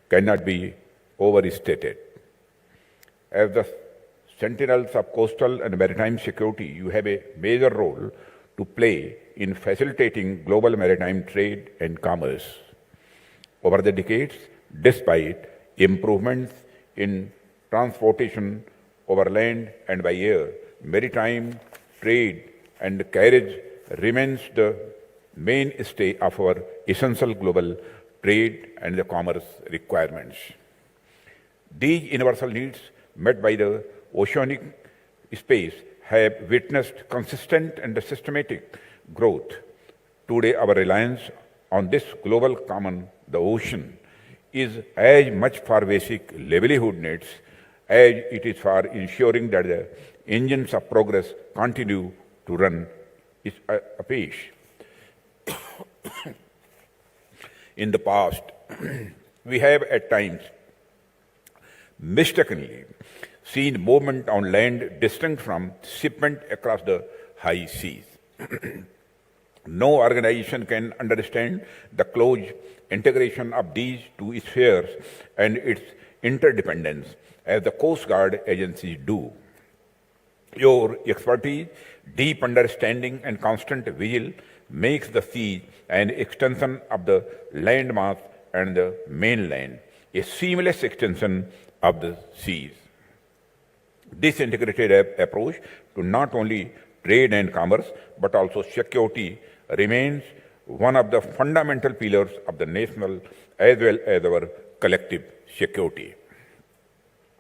cannot be overstated. As the sentinels of coastal and maritime security, you have a major role to play in facilitating global maritime trade and commerce. Over the decades, despite improvements in transportation over land and by air, maritime trade and carriage remains the mainstay of our essential global trade and the commerce requirements. These universal needs met by the oceanic space have witnessed consistent and systematic growth. Today, our reliance on this global common, the ocean, is as much for basic livelihood needs as it is for ensuring that the engines of progress continue to run apace. In the past, we have at times mistakenly seen movement on land distinct from shipment across the high seas. No organization can understand the close integration of these two spheres and its interdependence as the Coast Guard agencies do. Your expertise, deep understanding, and constant vigil makes the sea an extension of the landmass and the mainland, a seamless extension of the seas. This integrated approach to not only trade and commerce, but also security remains one of the fundamental pillars of the national as well as our collective security.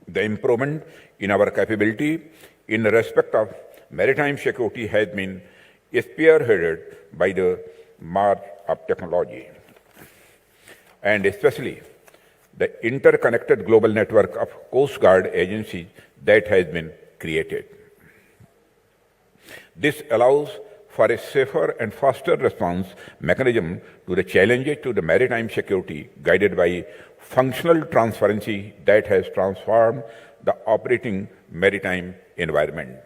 The improvement in our capability in respect of maritime security has been spearheaded by the march of technology, and especially the interconnected global network of Coast Guard agencies that has been created. This allows for a safer and faster response mechanism to the challenges to the maritime security, guided by functional transparency that has transformed the operating maritime environment.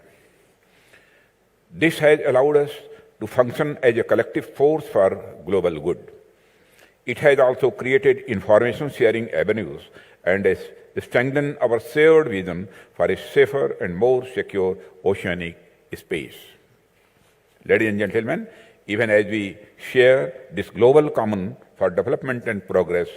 This has allowed us to function as a collective force for global good. It has also created information sharing avenues and has strengthened our shared vision for a safer and more secure oceanic space. Ladies and gentlemen, even as we share this global common for development and progress,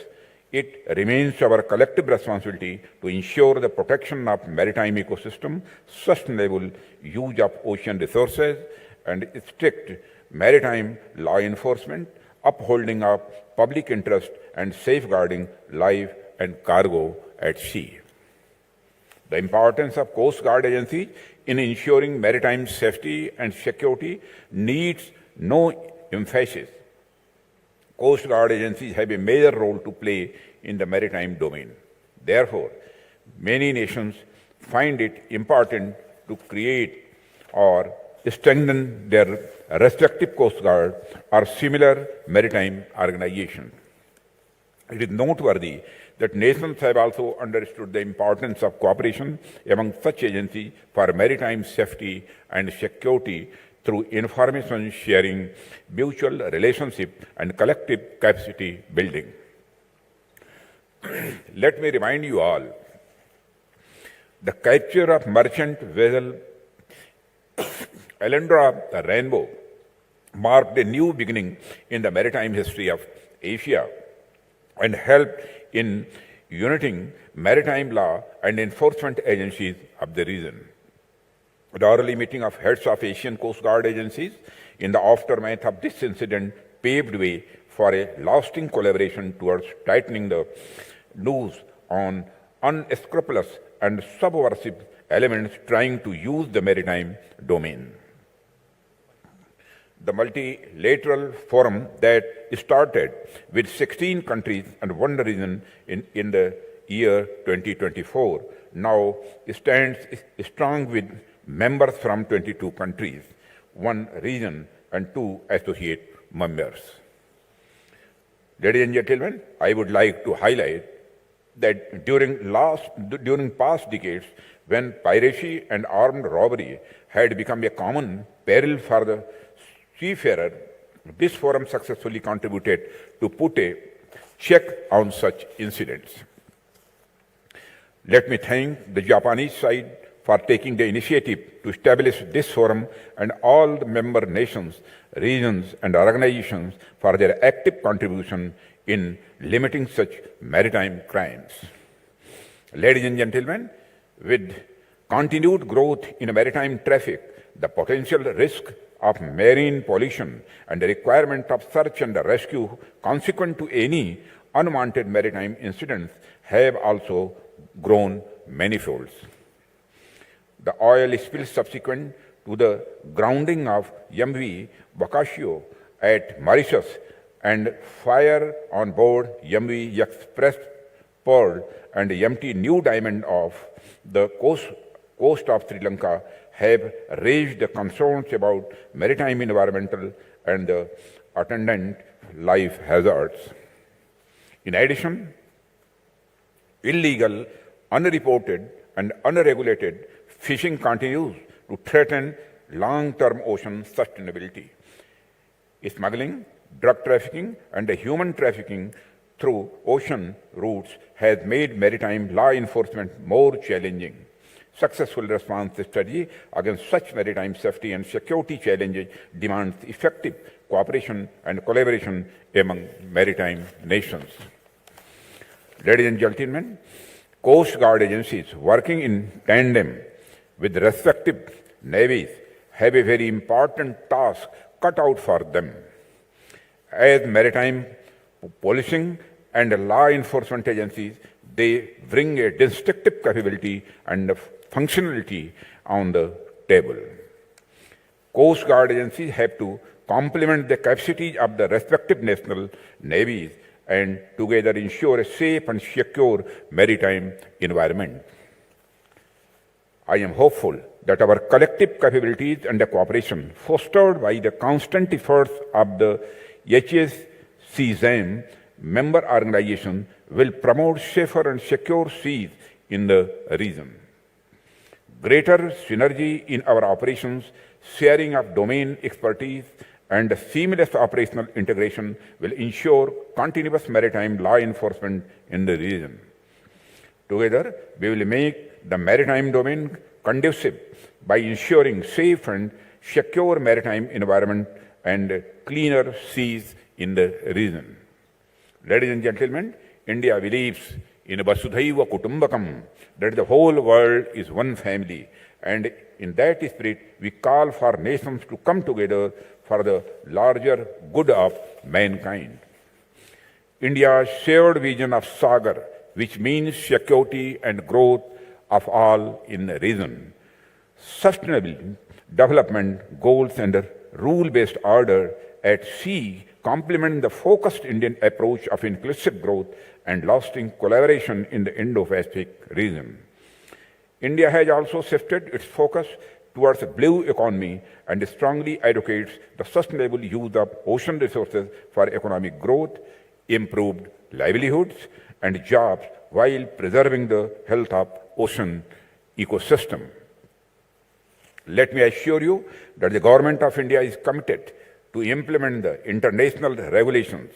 it remains our collective responsibility to ensure the protection of maritime ecosystem, sustainable use of ocean resources, and strict maritime law enforcement, upholding of public interest, and safeguarding life and cargo at sea. The importance of Coast Guard agencies in ensuring maritime safety and security needs no emphasis. Coast Guard agencies have a major role to play in the maritime domain. Therefore, many nations find it important to create or strengthen their respective Coast Guard or similar maritime organizations. It is noteworthy that nations have also understood the importance of cooperation among such agencies for maritime safety and security through information sharing, mutual relationship, and collective capacity building. Let me remind you all, the capture of merchant vessel Alendra Rainbow marked a new beginning in the maritime history of Asia and helped in uniting maritime law and enforcement agencies of the region. The early meeting of heads of Asian Coast Guard agencies in the aftermath of this incident paved way for a lasting collaboration towards tightening the noose on unscrupulous and subversive elements trying to use the maritime domain. The multilateral forum that started with 16 countries and one region in the year 2024 now stands strong with members from 22 countries, one region, and 2 associate members. Ladies and gentlemen, I would like to highlight that during past decades, when piracy and armed robbery had become a common peril for the seafarer, this forum successfully contributed to put a check on such incidents. Let me thank the Japanese side for taking the initiative to establish this forum and all the member nations, regions and organizations for their active contribution in limiting such maritime crimes. Ladies and gentlemen, with continued growth in maritime traffic, the potential risk of marine pollution and the requirement of search and rescue consequent to any unwanted maritime incidents have also grown manifolds. The oil spill subsequent to the grounding of MV Boccaccio at Mauritius and fire on board MV Express Pearl and MT New Diamond off the coast of Sri Lanka have raised the concerns about maritime environmental and the attendant life hazards. In addition, illegal, unreported, and unregulated fishing continues to threaten long-term ocean sustainability. Smuggling, drug trafficking, and human trafficking through ocean routes has made maritime law enforcement more challenging. Successful response strategy against such maritime safety and security challenges demands effective cooperation and collaboration among maritime nations. Ladies and gentlemen, Coast Guard agencies working in tandem with respective navies have a very important task cut out for them. As maritime policing and law enforcement agencies, they bring a distinctive capability and functionality on the table. Coast Guard agencies have to complement the capacities of the respective national navies and together ensure a safe and secure maritime environment. I am hopeful that our collective capabilities and the cooperation fostered by the constant efforts of the HSCZAM member organization will promote safer and secure seas in the region. Greater synergy in our operations, sharing of domain expertise, and seamless operational integration will ensure continuous maritime law enforcement in the region. Together, we will make the maritime domain conducive by ensuring safe and secure maritime environment and cleaner seas in the region. Ladies and gentlemen, India believes in Vasudhaiva Kutumbakam, that the whole world is one family, and in that spirit, we call for nations to come together for the larger good of mankind. India's shared vision of Sagar, which means security and growth of all in the region, sustainable development goals and rule-based order at sea complement the focused Indian approach of inclusive growth and lasting collaboration in the Indo-Pacific region. India has also shifted its focus towards a blue economy and strongly advocates the sustainable use of ocean resources for economic growth, improved livelihoods, and jobs while preserving the health of ocean ecosystem. Let me assure you that the Government of India is committed to implement the international regulations,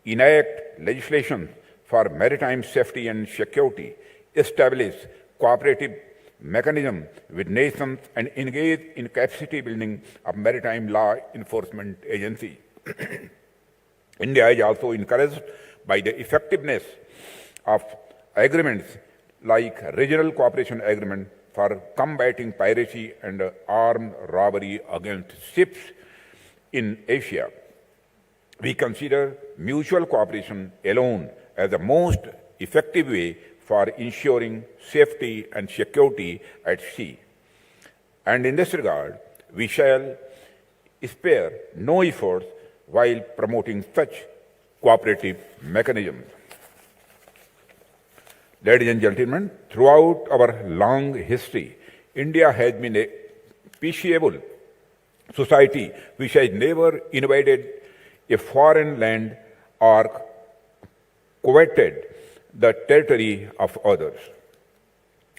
enact legislation for maritime safety and security, establish cooperative mechanism with nations, and engage in capacity building of maritime law enforcement agencies. India is also encouraged by the effectiveness of agreements like Regional Cooperation Agreement for combating piracy and armed robbery against ships in Asia. We consider mutual cooperation alone as the most effective way for ensuring safety and security at sea. And in this regard, we shall spare no efforts while promoting such cooperative mechanisms. Ladies and gentlemen, throughout our long history, India has been a peaceable society which has never invaded a foreign land or coveted the territory of others.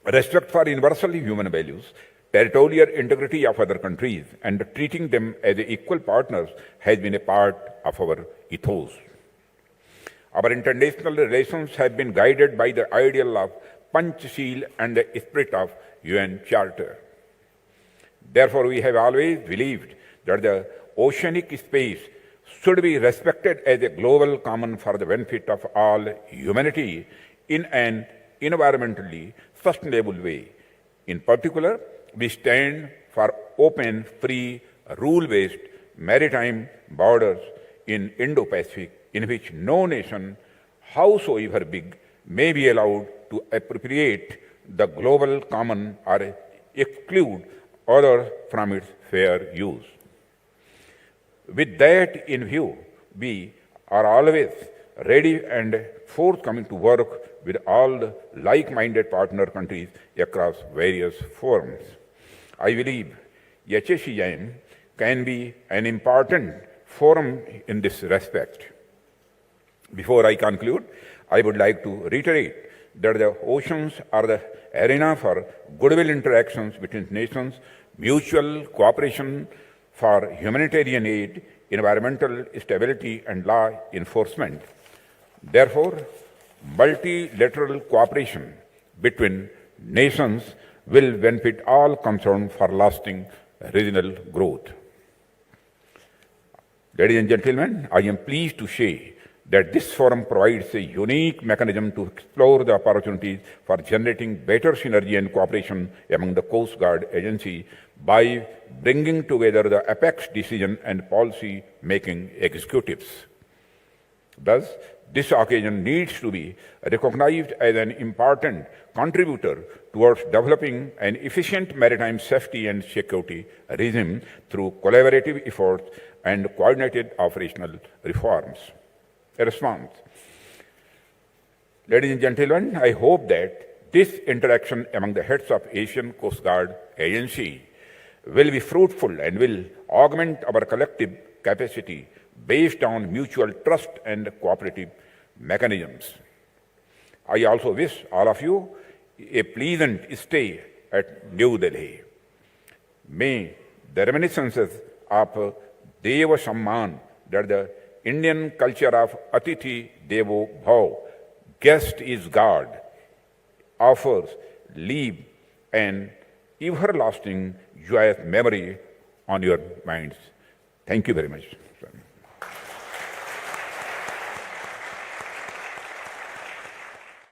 Respect for universal human values, territorial integrity of other countries, and treating them as equal partners has been a part of our ethos. Our international relations have been guided by the ideal of Panchasheel and the spirit of UN Charter. Therefore, we have always believed that the oceanic space should be respected as a global common for the benefit of all humanity in an environmentally sustainable way. In particular, we stand for open, free, rule-based maritime borders in Indo-Pacific, in which no nation, howsoever big, may be allowed to appropriate the global common or exclude others from its fair use. With that in view, we are always ready and forthcoming to work with all the like-minded partner countries across various forums. I believe HSCM can be an important forum in this respect. Before I conclude, I would like to reiterate that the oceans are the arena for goodwill interactions between nations, mutual cooperation for humanitarian aid, environmental stability, and law enforcement. Therefore, multilateral cooperation between nations will benefit all concerned for lasting regional growth. Ladies and gentlemen, I am pleased to say that this forum provides a unique mechanism to explore the opportunities for generating better synergy and cooperation among the Coast Guard agency by bringing together the apex decision and policy-making executives. Thus, this occasion needs to be recognized as an important contributor towards developing an efficient maritime safety and security regime through collaborative efforts and coordinated operational reforms. A response. Ladies and gentlemen, I hope that this interaction among the heads of Asian Coast Guard Agency will be fruitful and will augment our collective capacity based on mutual trust and cooperative mechanisms. I also wish all of you a pleasant stay at New Delhi. May the reminiscences of Deva Samman, that the Indian culture of Atithi Devo Bhav, guest is God, offers leave an everlasting joyous memory on your minds. Thank you very much, sir.